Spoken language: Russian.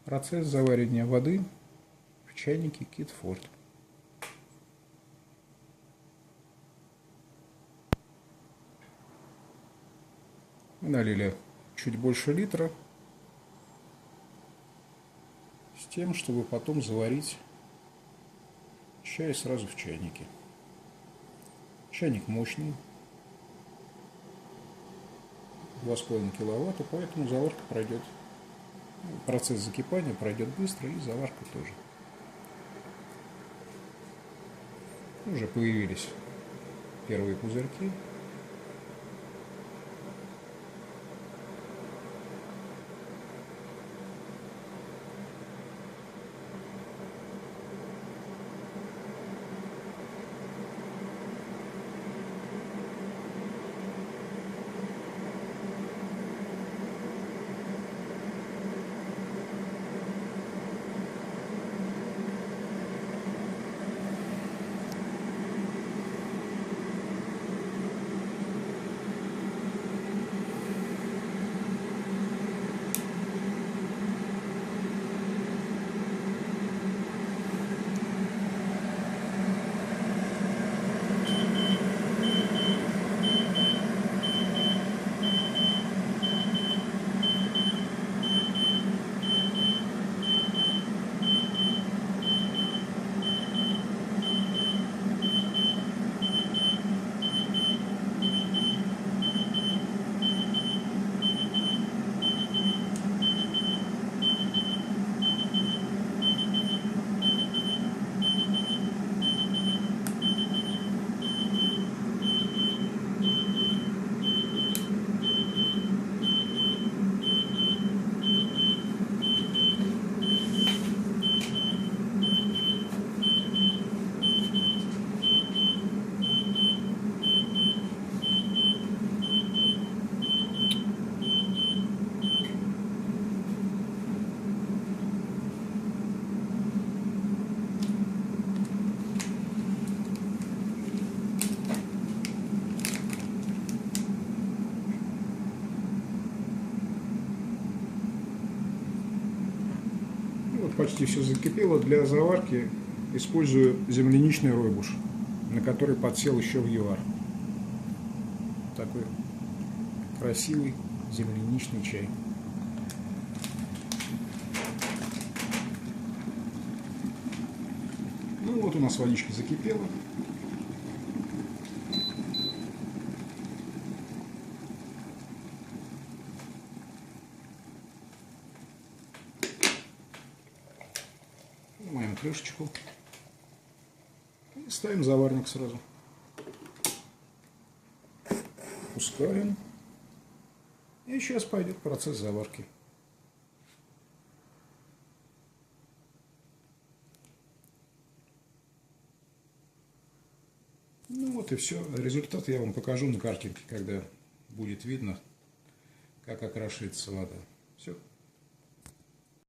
Процесс заваривания воды в чайнике Китфорт. Мы налили чуть больше литра с тем, чтобы потом заварить чай сразу в чайнике. Чайник мощный, 2,5 киловатта, поэтому заварка пройдет. Процесс закипания пройдет быстро, и заварка тоже. Уже появились первые пузырьки. Почти все закипело. Для заварки использую земляничный ройбуш, на который подсел еще в ЮАР. Такой красивый земляничный чай. Ну вот у нас водичка закипела. Снимаем крышечку и ставим заварник сразу. Пускаем. И сейчас пойдет процесс заварки. Ну вот и все. Результат я вам покажу на картинке, когда будет видно, как окрашивается вода. Все.